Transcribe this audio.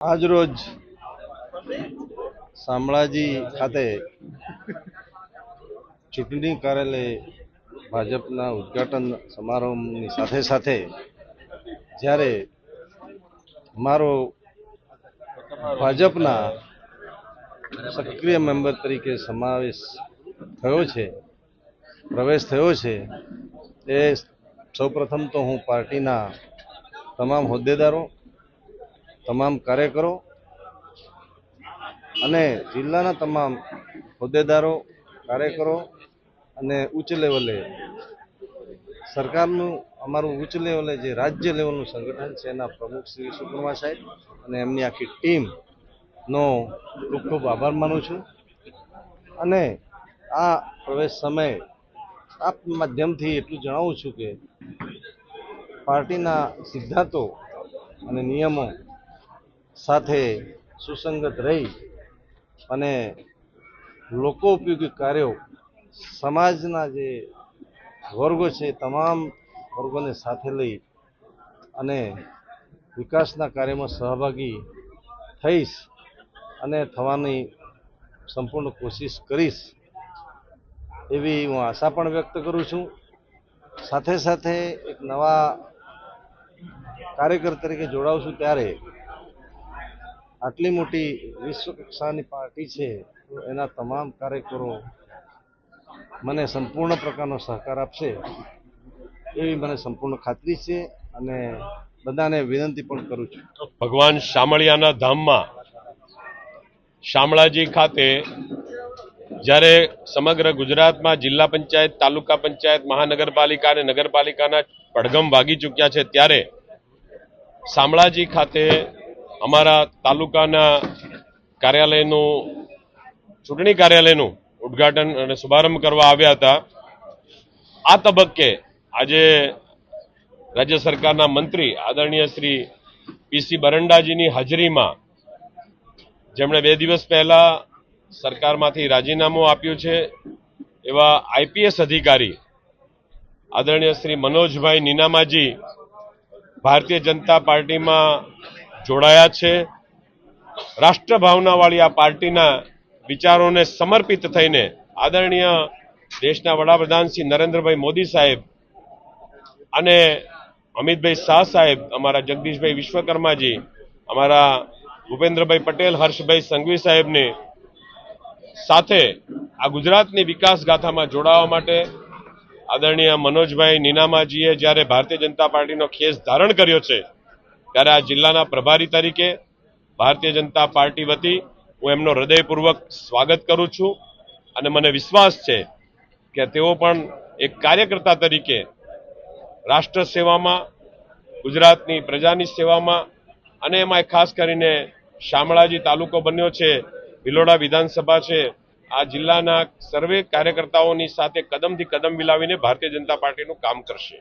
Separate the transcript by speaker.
Speaker 1: આજરોજ શામળાજી ખાતે ચૂંટણી કાર્યાલય ભાજપના ઉદ્ઘાટન સમારંભની સાથે સાથે જ્યારે મારો ભાજપના સક્રિય મેમ્બર તરીકે પ્રવેશ થયો છે એ સૌપ્રથમ તો હું પાર્ટીના તમામ હોદ્દેદારો, તમામ કાર્યકરો અને જિલ્લાના તમામ હોદ્દેદારો, કાર્યકરો અને ઉચ્ચ લેવલે સરકારનું અમારું ઉચ્ચ લેવલે જે રાજ્ય લેવલનું સંગઠન છે એના પ્રમુખ શ્રી વિશ્વકર્મા સાહેબ અને એમની આખી ટીમનો ખૂબ ખૂબ આભાર માનું છું. અને આ પ્રવેશ સમયે આપ માધ્યમથી એટલું જણાવું છું કે પાર્ટીના સિદ્ધાંતો અને નિયમો સાથે સુસંગત રહી અને લોકો ઉપયોગી કાર્યો, સમાજના જે વર્ગો છે તમામ વર્ગોને સાથે લઈ અને વિકાસના કાર્યમાં સહભાગી થઈશ અને થવાની સંપૂર્ણ કોશિશ કરીશ એવી હું આશા પણ વ્યક્ત કરું છું. સાથે સાથે એક નવા કાર્યકર તરીકે જોડાઉં છું ત્યારે આટલી મોટી વિશ્વ કક્ષાની પાર્ટી છે તો એના તમામ કાર્યકરો મને સંપૂર્ણ પ્રકારનો સહકાર આપશે એવી મને સંપૂર્ણ ખાતરી છે અને બધાને વિનંતી પણ કરું છું.
Speaker 2: ભગવાન શામળિયાના ધામમાં શામળાજી ખાતે જ્યારે સમગ્ર ગુજરાતમાં જિલ્લા પંચાયત, તાલુકા પંચાયત, મહાનગરપાલિકા અને નગરપાલિકાના પડઘમ વાગી ચૂક્યા છે ત્યારે શામળાજી ખાતે અમારા તાલુકાના કાર્યાલયનું, ચૂંટણી કાર્યાલયનું ઉદ્ઘાટન અને શુભારંભ કરવા આવ્યા હતા. આ તબક્કે આજે રાજ્ય સરકારના મંત્રી આદરણીય શ્રી પીસી બરંડાજીની હાજરીમાં, જેમણે 2 દિવસ પહેલા સરકારમાંથી રાજીનામું આપ્યું છે એવા આઈપીએસ અધિકારી આદરણીય શ્રી મનોજભાઈ નીનામાજી ભારતીય જનતા પાર્ટીમાં જોડાયા છે. રાષ્ટ્રભાવનાવાળી આ પાર્ટીના વિચારોને સમર્પિત થઈને આદરણીય દેશના વડાપ્રધાન શ્રી નરેન્દ્રભાઈ મોદી સાહેબ અને અમિતભાઈ શાહ સાહેબ, અમારા જગદીશભાઈ વિશ્વકર્માજી, અમારા ભૂપેન્દ્રભાઈ પટેલ, હર્ષભાઈ સંઘવી સાહેબને સાથે આ ગુજરાતની વિકાસ ગાથામાં જોડાવા માટે આદરણીય મનોજભાઈ નીનામાજીએ જ્યારે ભારતીય જનતા પાર્ટીનો ખેસ ધારણ કર્યો છે ત્યારે આ જિલ્લાના પ્રભારી તરીકે ભારતીય જનતા પાર્ટી વતી હું એમનો હૃદયપૂર્વક સ્વાગત કરું છું. અને મને વિશ્વાસ છે કે તેઓ પણ એક કાર્યકર્તા તરીકે રાષ્ટ્ર સેવામાં, ગુજરાતની પ્રજાની સેવામાં અને એમાં ખાસ કરીને શામળાજી તાલુકો બન્યો છે, ભિલોડા વિધાનસભા છે, આ જિલ્લાના સર્વે કાર્યકર્તાઓની સાથે કદમથી કદમ મિલાવીને ભારતીય જનતા પાર્ટીનું કામ કરશે.